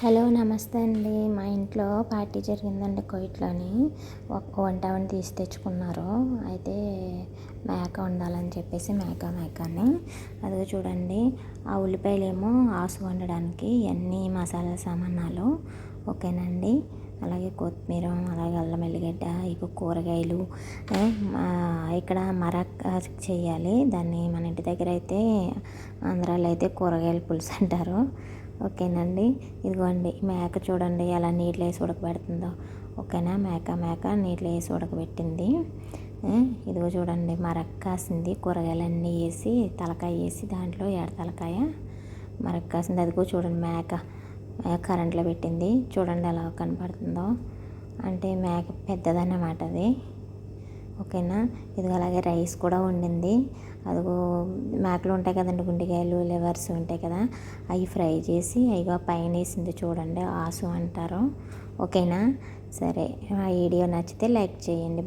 Hello నమస్తే అండి. మా ఇంట్లో పార్టీ జరిగిందండి కోయిట్లోని. వంట తీసి తెచ్చుకున్నారు. అయితే మేక వండాలని చెప్పేసి మేకని అదిగో చూడండి. ఆ ఉల్లిపాయలేమో ఆసు వండడానికి అన్ని మసాలా సామానాలు ఓకేనండి. అలాగే కొత్తిమీర, అలాగే అల్లం ఎల్లిగడ్డ, ఇక కూరగాయలు. ఇక్కడ మరక్ చేయాలి దాన్ని. మన ఇంటి దగ్గర అయితే ఆంధ్రాలో అయితే కూరగాయల పులుసు అంటారు. ఓకేనండి. ఇదిగోండి మేక చూడండి ఎలా నీళ్ళు వేసి ఉడకబెడుతుందో. ఓకేనా. మేక నీళ్ళు వేసి ఉడకబెట్టింది. ఇదిగో చూడండి మరక్కాసింది. కూరగాయలన్నీ వేసి తలకాయ వేసి దాంట్లో తలకాయ మరక్కాసింది. అదిగో చూడండి మేక కరెంట్లో పెట్టింది. చూడండి ఎలా కనపడుతుందో. అంటే మేక పెద్దదన్నమాట అది. ఓకేనా. ఇదిగో అలాగే రైస్ కూడా వండింది. అదిగో మేకలు ఉంటాయి కదండి, గుండెకాయలు లివర్స్ ఉంటాయి కదా, అవి ఫ్రై చేసి అవి పైన వేసింది చూడండి. ఆసు అంటారు. ఓకేనా. సరే, ఆ వీడియో నచ్చితే లైక్ చేయండి.